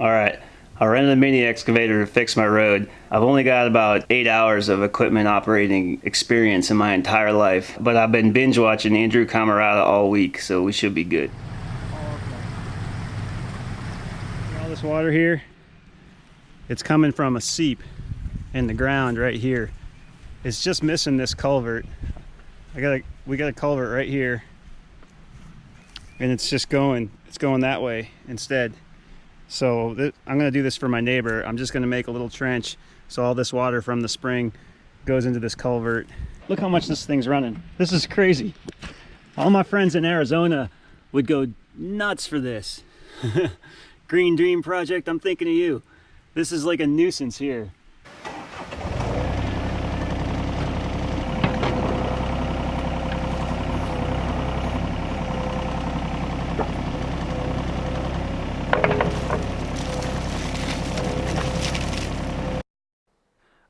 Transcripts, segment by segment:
Alright, I rented a mini excavator to fix my road. I've only got about 8 hours of equipment operating experience in my entire life, but I've been binge watching Andrew Camarada all week, so we should be good. All this water here, it's coming from a seep in the ground right here. It's just missing this culvert. We got a culvert right here, and it's going that way instead. So I'm going to do this for my neighbor. I'm just going to make a little trench so all this water from the spring goes into this culvert. Look how much this thing's running. This is crazy. All my friends in Arizona would go nuts for this. Green Dream Project, I'm thinking of you. This is like a nuisance here.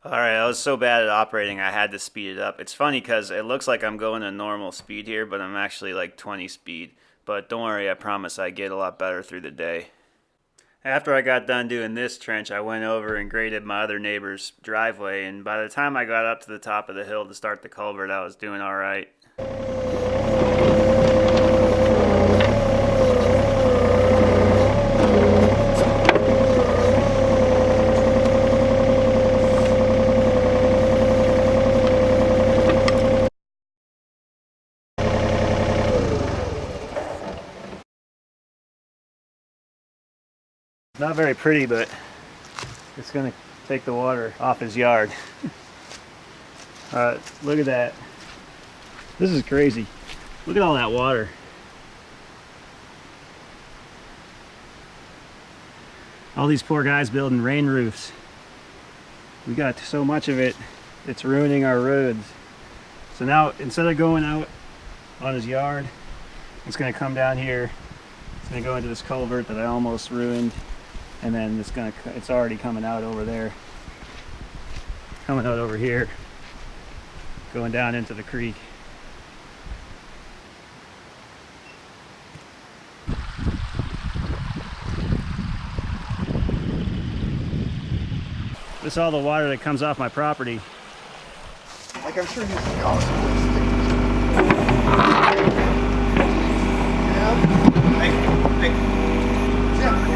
Alright, I was so bad at operating I had to speed it up. It's funny because it looks like I'm going a normal speed here, but I'm actually like 20 speed. But don't worry, I promise I get a lot better through the day. After I got done doing this trench, I went over and graded my other neighbor's driveway, and by the time I got up to the top of the hill to start the culvert, I was doing alright. Not very pretty, but it's gonna take the water off his yard. Look at that. This is crazy. Look at all that water. All these poor guys building rain roofs. We got so much of it, it's ruining our roads. So now, instead of going out on his yard, it's gonna come down here. It's gonna go into this culvert that I almost ruined. And then it's already coming out over there. Coming out over here. Going down into the creek. This is all the water that comes off my property. Like I'm sure you see all this. Yeah. Hey. Yeah.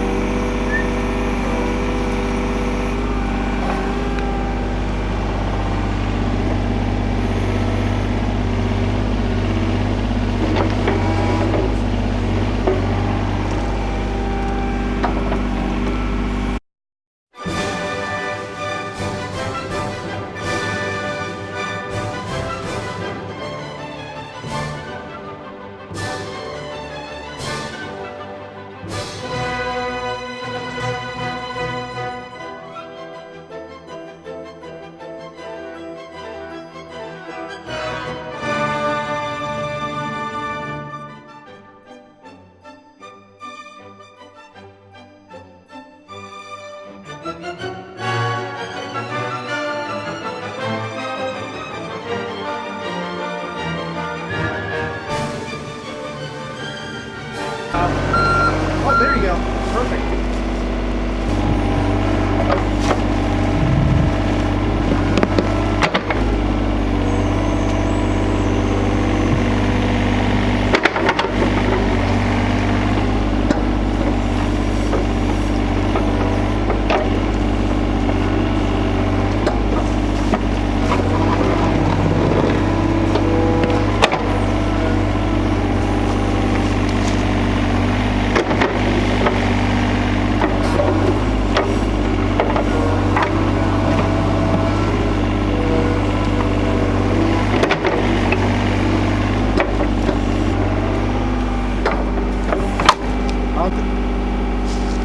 Oh, there you go. Perfect.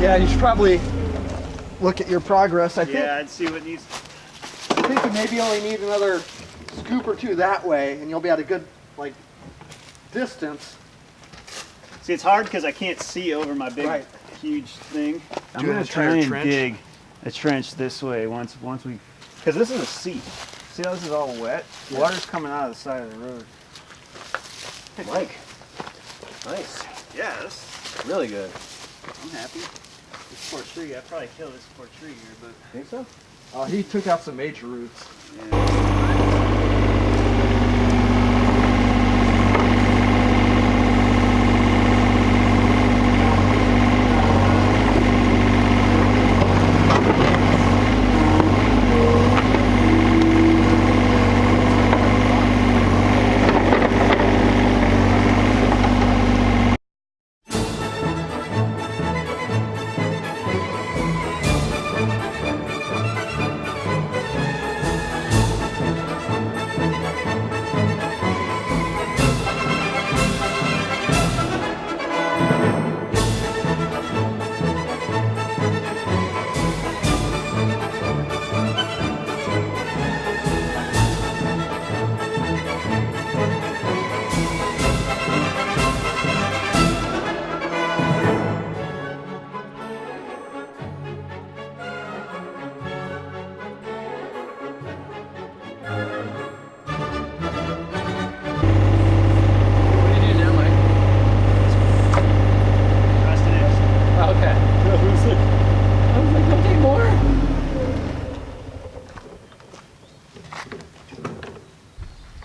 Yeah, you should probably look at your progress. I think. Yeah, I'd see what needs. I think you maybe only need another scoop or two that way, and you'll be at a good distance. See, it's hard because I can't see over my big, huge thing. I'm gonna try and dig a trench this way once we, because this is a seep. See how this is all wet? Yeah. Water's coming out of the side of the road. Hey, Mike. Nice. Yeah, that's really good. I'm happy. This poor tree, I'd probably kill this poor tree here, but... Think so? He took out some major roots.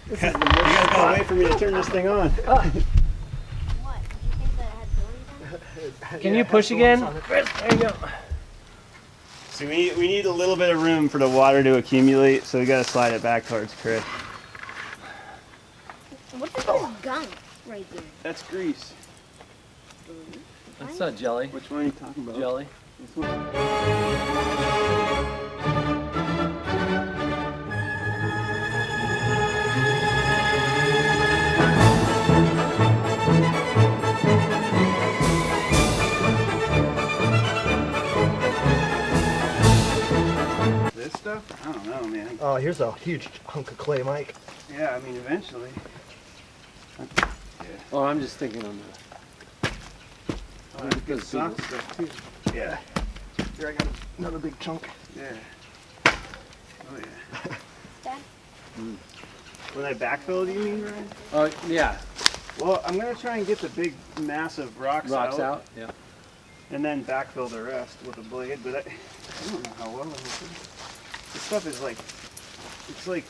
You guys gotta wait for me to turn this thing on. What? Did you think that it had doors? Can you push again? There you go. See, we need a little bit of room for the water to accumulate, so we gotta slide it back towards Chris. What is this gunk right there? That's grease. That's not jelly. Which one are you talking about? Jelly. This one? This stuff? I don't know, man. Oh, here's a huge hunk of clay, Mike. Yeah, I mean, eventually. Oh, I'm just thinking on the. Oh, that's good soft stuff too. Yeah. Here, I got another big chunk. Yeah. Oh yeah. Dad? When I backfill, do you mean, Ryan? Yeah. Well, I'm gonna try and get the big, massive rocks Out. Yeah. and then backfill the rest with a blade. But I don't know how well it will do. This stuff is like, it's like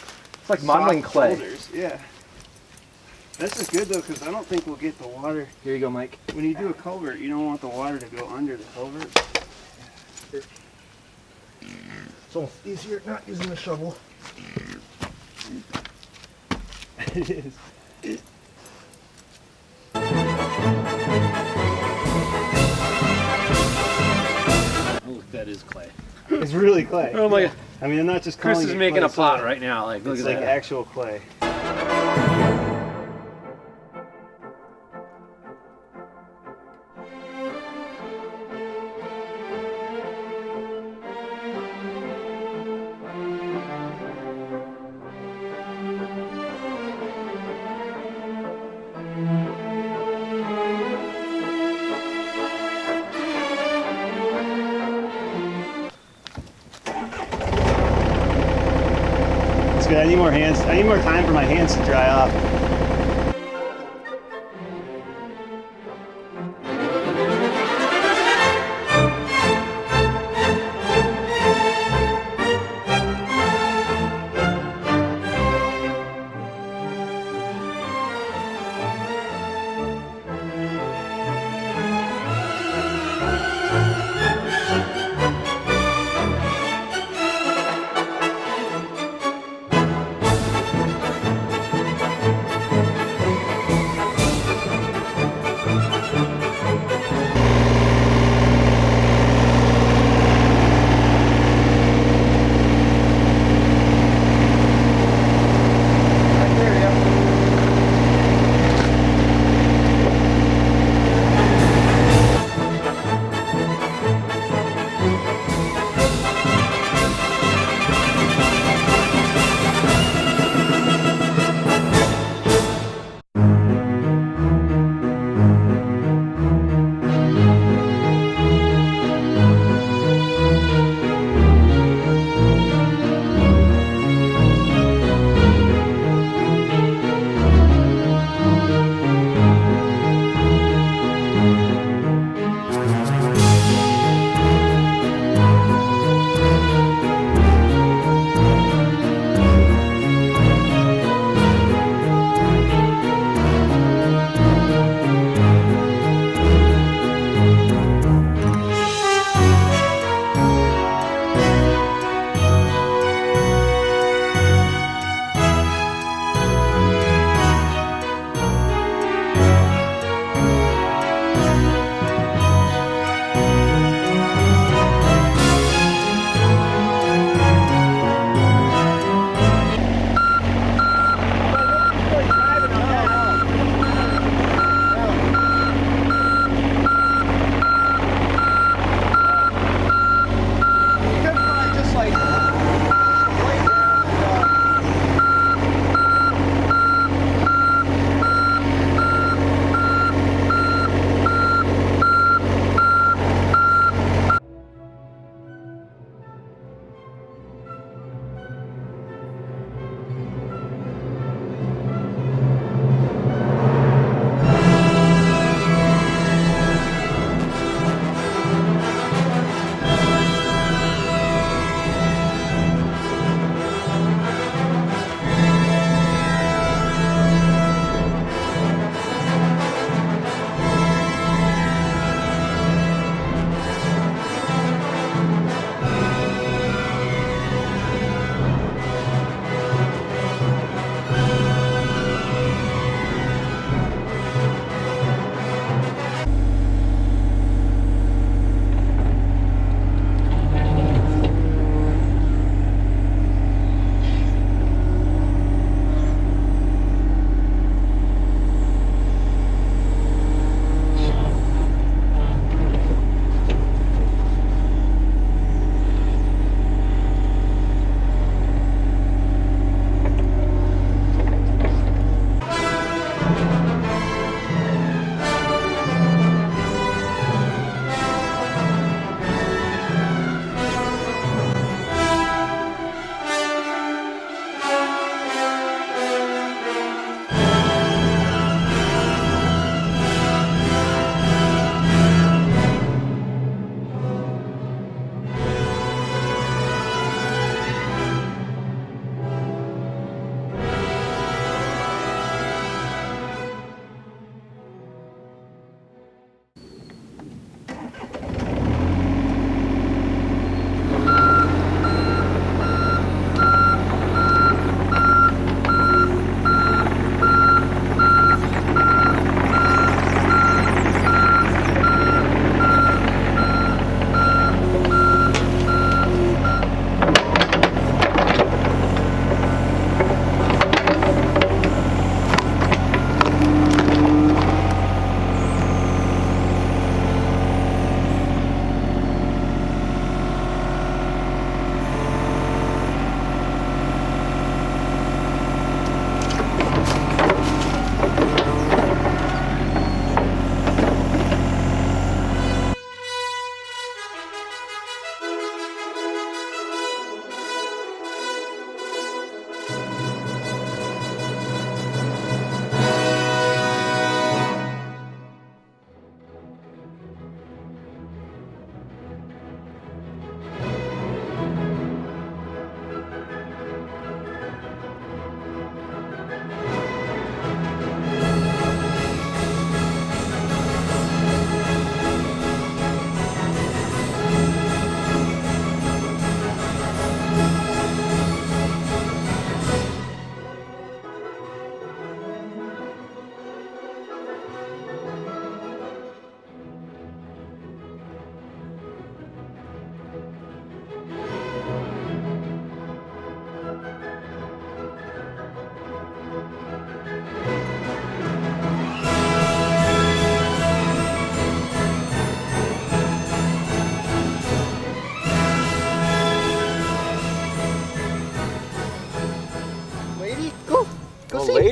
modeling soft clay. boulders. Yeah. This is good though, because I don't think we'll get the water. Here you go, Mike. When you do a culvert, you don't want the water to go under the culvert. It's almost easier not using the shovel. It is. Oh, that is clay. It's really clay. Oh my God. I mean, I'm not just Chris calling is it making clay a pot soil. right now. Like, look It's at like that. actual clay. It's good. I need more hands. I need more time for my hands to dry off.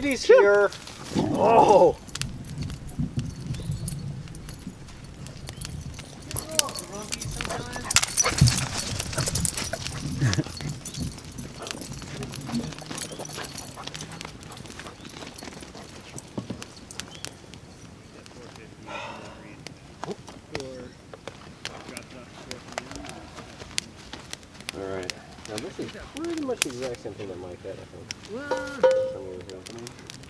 kitty's here. Oh. Alright. Now this is pretty much the exact same thing that Mike had, I think.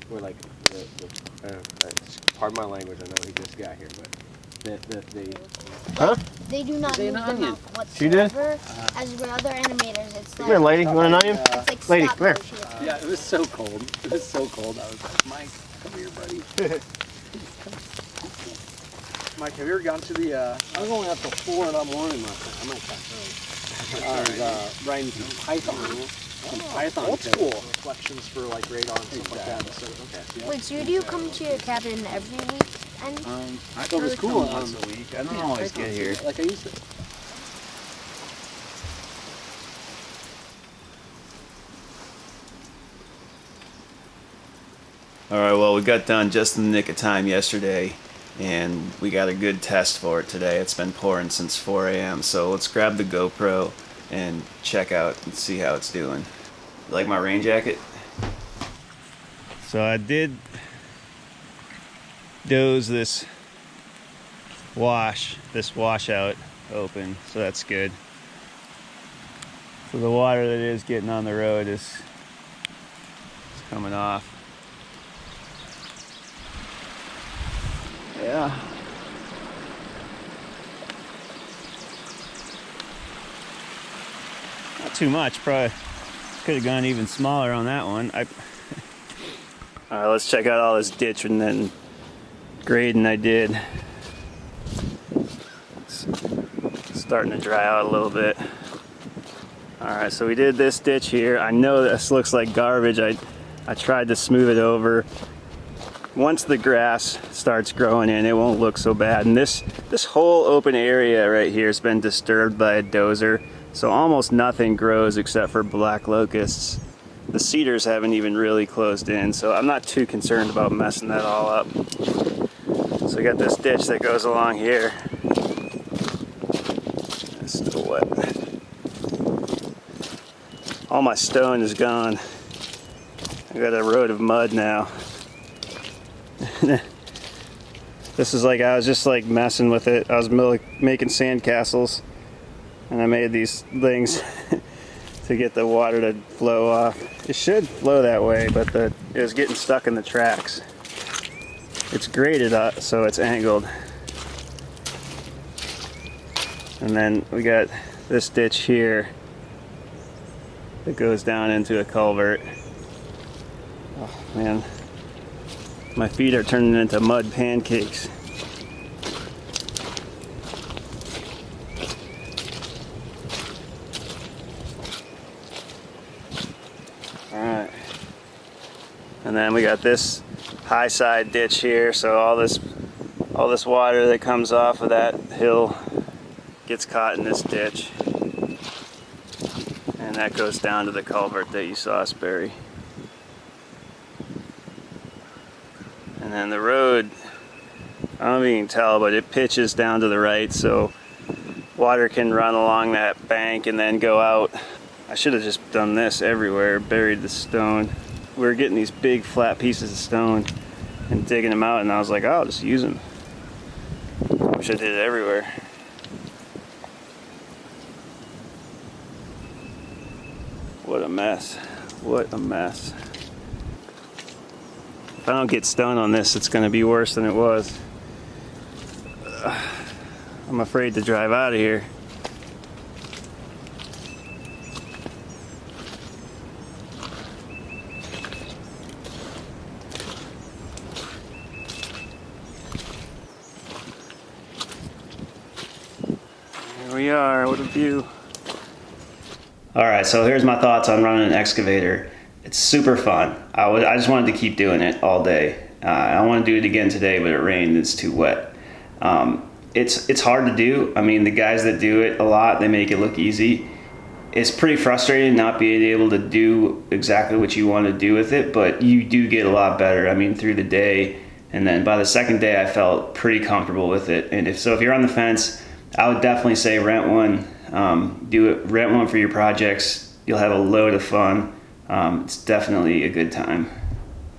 We're like, pardon my language, I know he just got here, but They do not move them onion. out whatsoever. As with other animators, it's like... Come here, lady. You want an onion? It's like Lady, stop come here. motion. yeah, it was so cold. It was so cold. I was like, Mike, come here, buddy. Mike, have you ever gone to the, I'm going up to 4 in the morning last night. I might pass out. I was riding some Python. Some Python. old tips. school reflections for like radar and stuff like that? So, okay. Wait, so do you come to your cabin every week? And I So it was cool. once a week. I don't always get here. Like I used to. All right, well, we got done just in the nick of time yesterday, and we got a good test for it today. It's been pouring since 4 a.m., so let's grab the GoPro and check out and see how it's doing. You like my rain jacket? So I did doze this washout open, so that's good. So the water that is getting on the road is coming off. Yeah. Not too much, probably could have gone even smaller on that one. All right, let's check out all this ditch and then grading I did. It's starting to dry out a little bit. All right, so we did this ditch here. I know this looks like garbage. I tried to smooth it over. Once the grass starts growing in, it won't look so bad. And this whole open area right here has been disturbed by a dozer, so almost nothing grows except for black locusts. The cedars haven't even really closed in, so I'm not too concerned about messing that all up. So we got this ditch that goes along here. It's still wet. All my stone is gone. I got a road of mud now. This is like, I was just like messing with it. I was making sand castles, and I made these things to get the water to flow off. It should flow that way, but it was getting stuck in the tracks. It's graded up, so it's angled. And then we got this ditch here that goes down into a culvert. Oh man. My feet are turning into mud pancakes. Alright. And then we got this high side ditch here, so all this water that comes off of that hill gets caught in this ditch. And that goes down to the culvert that you saw us bury. And then the road, I don't know if you can tell, but it pitches down to the right, so water can run along that bank and then go out. I should have just done this everywhere, buried the stone. We were getting these big flat pieces of stone and digging them out, and I was like, oh, I'll just use them. Wish I did it everywhere. What a mess. What a mess. If I don't get stone on this, it's going to be worse than it was. I'm afraid to drive out of here. Here we are, what a view. Alright, so here's my thoughts on running an excavator. It's super fun. I just wanted to keep doing it all day. I want to do it again today, but it rained. It's too wet. It's hard to do. I mean, the guys that do it a lot, they make it look easy. it's pretty frustrating not being able to do exactly what you want to do with it, but you do get a lot better. I mean, through the day, and then by the second day, I felt pretty comfortable with it. And if you're on the fence, I would definitely say rent one. Rent one for your projects. You'll have a load of fun. It's definitely a good time.